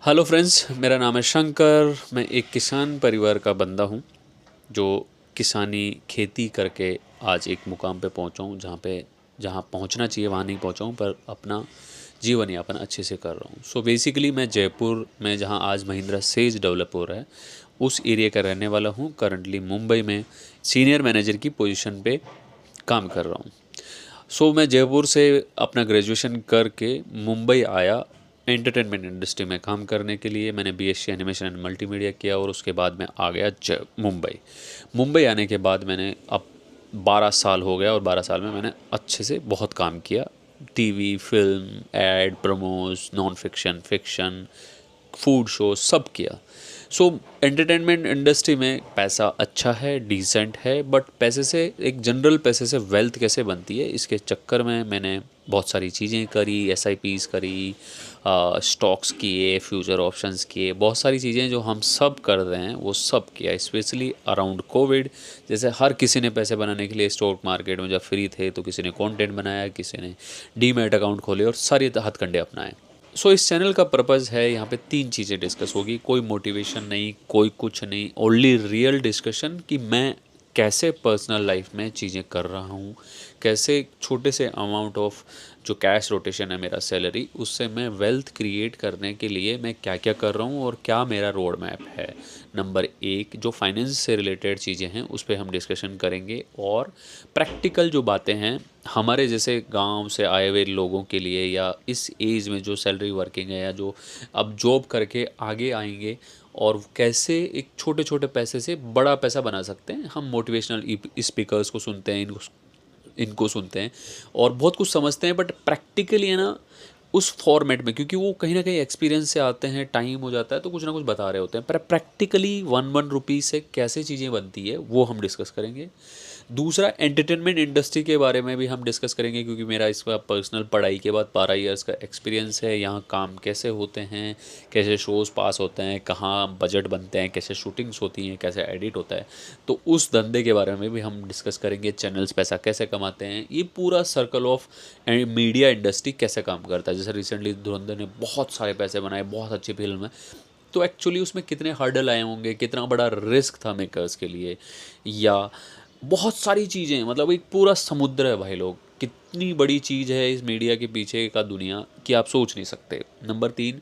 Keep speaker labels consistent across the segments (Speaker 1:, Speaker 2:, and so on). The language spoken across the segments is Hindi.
Speaker 1: हेलो फ्रेंड्स, मेरा नाम है शंकर। मैं एक किसान परिवार का बंदा हूँ जो किसानी खेती करके आज एक मुकाम पे पहुँचा हूँ जहाँ पहुँचना चाहिए वहाँ नहीं पहुँचा हूँ, पर अपना जीवन यापन अच्छे से कर रहा हूँ। सो बेसिकली मैं जयपुर में जहाँ आज महिंद्रा सेज डेवलप हो रहा है उस एरिया का रहने वाला हूँ। करंटली मुंबई में सीनियर मैनेजर की पोजीशन पे काम कर रहा हूँ। मैं जयपुर से अपना ग्रेजुएशन करके मुंबई आया एंटरटेनमेंट इंडस्ट्री में काम करने के लिए। मैंने बीएससी एनिमेशन एंड मल्टीमीडिया किया और उसके बाद मैं आ गया मुंबई। मुंबई आने के बाद मैंने अब 12 साल हो गया और 12 साल में मैंने अच्छे से बहुत काम किया। TV, film, ad, promos, non fiction, fiction, food show सब किया। एंटरटेनमेंट इंडस्ट्री में पैसा अच्छा है, डिसेंट है, बट पैसे से एक जनरल पैसे से वेल्थ कैसे बनती है इसके चक्कर में मैंने बहुत सारी चीज़ें करी। एसआईपीज करी, स्टॉक्स किए, फ्यूचर ऑप्शंस किए, बहुत सारी चीज़ें जो हम सब कर रहे हैं वो सब किया, स्पेशली अराउंड कोविड। जैसे हर किसी ने पैसे बनाने के लिए स्टॉक मार्केट में जब फ्री थे तो किसी ने कंटेंट बनाया, किसी ने डीमैट अकाउंट खोले और सारे हथकंडे अपनाए। इस चैनल का पर्पज़ है, यहाँ पे 3 चीज़ें डिस्कस होगी। कोई मोटिवेशन नहीं, कोई कुछ नहीं, ओनली रियल डिस्कशन कि मैं कैसे पर्सनल लाइफ में चीज़ें कर रहा हूँ, कैसे छोटे से अमाउंट ऑफ जो कैश रोटेशन है मेरा सैलरी, उससे मैं वेल्थ क्रिएट करने के लिए मैं क्या क्या कर रहा हूँ और क्या मेरा रोड मैप है। नंबर 1 जो फाइनेंस से रिलेटेड चीज़ें हैं उस पे हम डिस्कशन करेंगे और प्रैक्टिकल जो बातें हैं हमारे जैसे गांव से आए हुए लोगों के लिए या इस एज में जो सैलरी वर्किंग है या जो अब जॉब करके आगे आएंगे और कैसे एक छोटे छोटे पैसे से बड़ा पैसा बना सकते हैं। हम मोटिवेशनल स्पीकर्स को सुनते हैं, इनको इनको सुनते हैं और बहुत कुछ समझते हैं, बट प्रैक्टिकली है ना उस फॉर्मेट में, क्योंकि वो कहीं ना कहीं एक्सपीरियंस से आते हैं, टाइम हो जाता है तो कुछ ना कुछ बता रहे होते हैं, पर प्रैक्टिकली 1 रुपीज़ से कैसे चीज़ें बनती है वो हम डिस्कस करेंगे। दूसरा एंटरटेनमेंट इंडस्ट्री के बारे में भी हम डिस्कस करेंगे, क्योंकि मेरा इसका पर्सनल पढ़ाई के बाद 12 इयर्स का एक्सपीरियंस है। यहाँ काम कैसे होते हैं, कैसे शोज़ पास होते हैं, कहाँ बजट बनते हैं, कैसे शूटिंग्स होती हैं, कैसे एडिट होता है, तो उस धंधे के बारे में भी हम डिस्कस करेंगे। चैनल्स पैसा कैसे कमाते हैं, ये पूरा सर्कल ऑफ मीडिया इंडस्ट्री कैसे काम करता है। जैसे रिसेंटली धुरंधर ने बहुत सारे पैसे बनाए, बहुत अच्छी फिल्म है, तो एक्चुअली उसमें कितने हर्डल आए होंगे, कितना बड़ा रिस्क था मेकर्स के लिए, या बहुत सारी चीज़ें, मतलब एक पूरा समुद्र है भाई लोग, कितनी बड़ी चीज़ है इस मीडिया के पीछे का दुनिया कि आप सोच नहीं सकते। नंबर 3,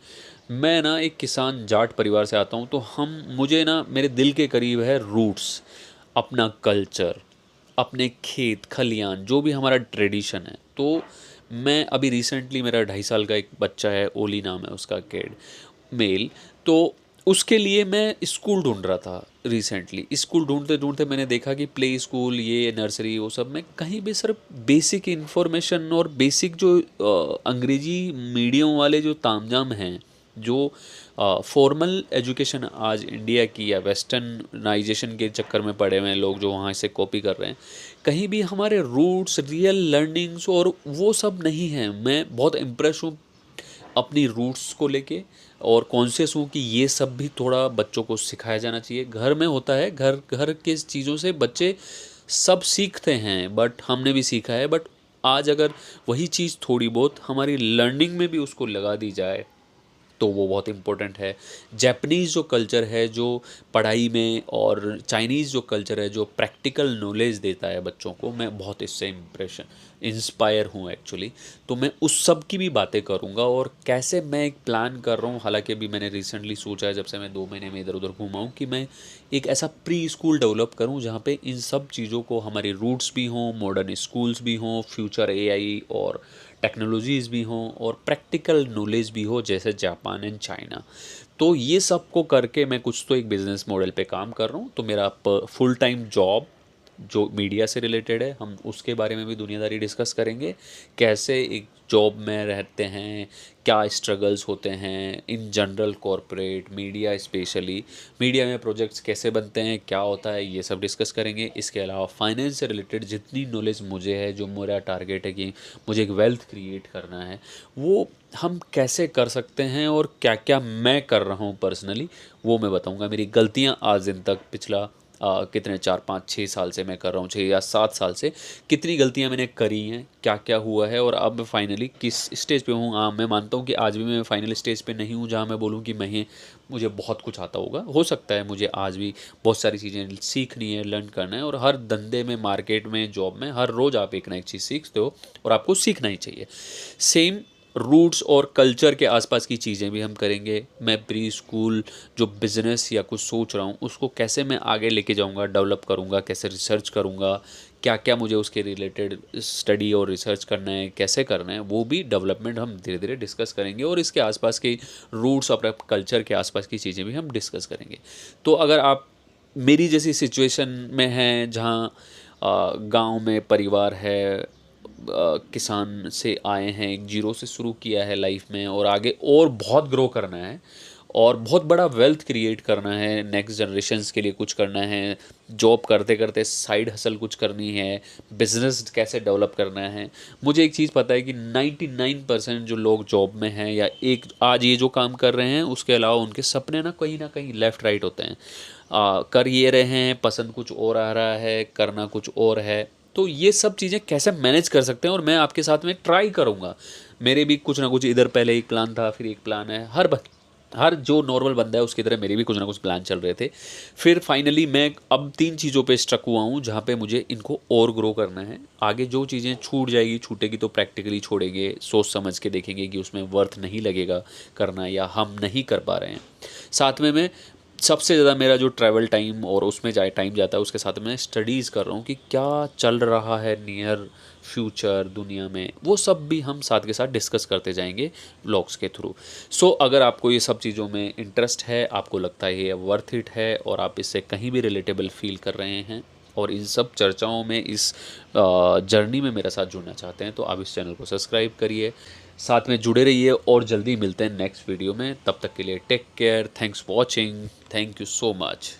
Speaker 1: मैं ना एक किसान जाट परिवार से आता हूँ, तो हम मुझे ना मेरे दिल के करीब है रूट्स, अपना कल्चर, अपने खेत खलियान, जो भी हमारा ट्रेडिशन है। तो मैं अभी रिसेंटली, मेरा 2.5 साल का एक बच्चा है, ओली नाम है उसका, किड, मेल, तो उसके लिए मैं स्कूल ढूंढ रहा था। रिसेंटली स्कूल ढूंढते ढूंढते मैंने देखा कि प्ले स्कूल, ये नर्सरी, वो सब में कहीं भी सिर्फ बेसिक इन्फॉर्मेशन और बेसिक जो अंग्रेजी मीडियम वाले जो तामझाम हैं, जो फॉर्मल एजुकेशन आज इंडिया की या वेस्टर्नाइजेशन के चक्कर में पड़े हुए हैं लोग जो वहाँ से कॉपी कर रहे हैं, कहीं भी हमारे रूट्स, रियल लर्निंग्स और वो सब नहीं है। मैं बहुत इम्प्रेस हूँ अपनी रूट्स को लेके और कॉन्शियस हूँ कि ये सब भी थोड़ा बच्चों को सिखाया जाना चाहिए। घर में होता है, घर घर के चीज़ों से बच्चे सब सीखते हैं, बट हमने भी सीखा है, बट आज अगर वही चीज़ थोड़ी बहुत हमारी लर्निंग में भी उसको लगा दी जाए तो वो बहुत इम्पोर्टेंट है। जैपनीज़ जो कल्चर है जो पढ़ाई में, और चाइनीज़ जो कल्चर है जो प्रैक्टिकल नॉलेज देता है बच्चों को, मैं बहुत इससे इंस्पायर हूँ एक्चुअली। तो मैं उस सब की भी बातें करूँगा और कैसे मैं एक प्लान कर रहा हूँ। हालांकि अभी मैंने रिसेंटली सोचा है, जब से मैं 2 महीने में इधर उधर घूमा हूँ, कि मैं एक ऐसा प्री स्कूल डेवलप करूँ जहाँ पे इन सब चीज़ों को, हमारे रूट्स भी हों, मॉडर्न स्कूल्स भी हों, फ्यूचर एआई और टेक्नोलॉजीज़ भी हों और प्रैक्टिकल नॉलेज भी हो, जैसे जापान एंड चाइना। तो ये सब को करके मैं कुछ तो एक बिज़नेस मॉडल पे काम कर रहा हूँ। तो मेरा फुल टाइम जॉब जो मीडिया से रिलेटेड है, हम उसके बारे में भी दुनियादारी डिस्कस करेंगे। कैसे एक जॉब में रहते हैं, क्या स्ट्रगल्स होते हैं in general, corporate media, specially media में प्रोजेक्ट्स कैसे बनते हैं, क्या होता है, ये सब डिस्कस करेंगे। इसके अलावा फाइनेंस से रिलेटेड जितनी नॉलेज मुझे है, जो मेरा टारगेट है कि मुझे एक वेल्थ क्रिएट करना है, वो हम कैसे कर सकते हैं और क्या क्या मैं कर रहा हूँ पर्सनली, वो मैं बताऊँगा। मेरी गलतियाँ आज दिन तक, पिछला कितने 4 5 6 साल से मैं कर रहा हूँ, 6 या 7 साल से कितनी गलतियाँ मैंने करी हैं, क्या क्या हुआ है और अब फाइनली किस स्टेज पे हूँ। हाँ, मैं मानता हूँ कि आज भी मैं फाइनल स्टेज पे नहीं हूँ जहाँ मैं बोलूँ कि मुझे बहुत कुछ आता होगा। हो सकता है मुझे आज भी बहुत सारी चीज़ें सीखनी है, लर्न करना है, और हर धंधे में, मार्केट में, जॉब में हर रोज़ आप एक ना एक चीज़ सीखते हो और आपको सीखना ही चाहिए। सेम रूट्स और कल्चर के आसपास की चीज़ें भी हम करेंगे। मैं प्री स्कूल जो बिज़नेस या कुछ सोच रहा हूँ उसको कैसे मैं आगे लेके जाऊँगा, डेवलप करूँगा, कैसे रिसर्च करूँगा, क्या क्या मुझे उसके रिलेटेड स्टडी और रिसर्च करना है, कैसे करना है, वो भी डेवलपमेंट हम धीरे धीरे डिस्कस करेंगे। और इसके आसपास के रूट्स और कल्चर के आसपास की चीज़ें भी हम डिस्कस करेंगे। तो अगर आप मेरी जैसी सिचुएशन में हैं जहाँ गांव में परिवार है, किसान से आए हैं, एक जीरो से शुरू किया है लाइफ में और आगे और बहुत ग्रो करना है और बहुत बड़ा वेल्थ क्रिएट करना है, नेक्स्ट जनरेशन्स के लिए कुछ करना है, जॉब करते करते साइड हसल कुछ करनी है, बिजनेस कैसे डेवलप करना है। मुझे एक चीज़ पता है कि 99% जो लोग जॉब में हैं या एक आज ये जो काम कर रहे हैं उसके अलावा उनके सपने ना कहीं लेफ़्ट राइट होते हैं। कर ये रहे हैं, पसंद कुछ और आ रहा है, करना कुछ और है। तो ये सब चीज़ें कैसे मैनेज कर सकते हैं और मैं आपके साथ में ट्राई करूँगा। मेरे भी कुछ ना कुछ इधर पहले एक प्लान था, फिर एक प्लान है। हर जो नॉर्मल बंदा है उसकी तरह मेरे भी कुछ ना कुछ प्लान चल रहे थे। फिर फाइनली मैं अब 3 चीज़ों पे स्टक हुआ हूँ जहाँ पे मुझे इनको और ग्रो करना है। आगे जो चीज़ें छूट जाएगी, छूटेगी तो प्रैक्टिकली छोड़ेंगे, सोच समझ के देखेंगे कि उसमें वर्थ नहीं लगेगा करना या हम नहीं कर पा रहे हैं। साथ में मैं सबसे ज़्यादा मेरा जो ट्रैवल टाइम और उसमें टाइम जाता है उसके साथ मैं स्टडीज़ कर रहा हूँ कि क्या चल रहा है नियर फ्यूचर दुनिया में, वो सब भी हम साथ के साथ डिस्कस करते जाएंगे व्लॉग्स के थ्रू। सो अगर आपको ये सब चीज़ों में इंटरेस्ट है, आपको लगता है ये वर्थ इट है और आप इससे कहीं भी रिलेटेबल फील कर रहे हैं और इन सब चर्चाओं में, इस जर्नी में मेरे साथ जुड़ना चाहते हैं, तो आप इस चैनल को सब्सक्राइब करिए, साथ में जुड़े रहिए और जल्दी मिलते हैं नेक्स्ट वीडियो में। तब तक के लिए take care, thanks for watching, thank you so much.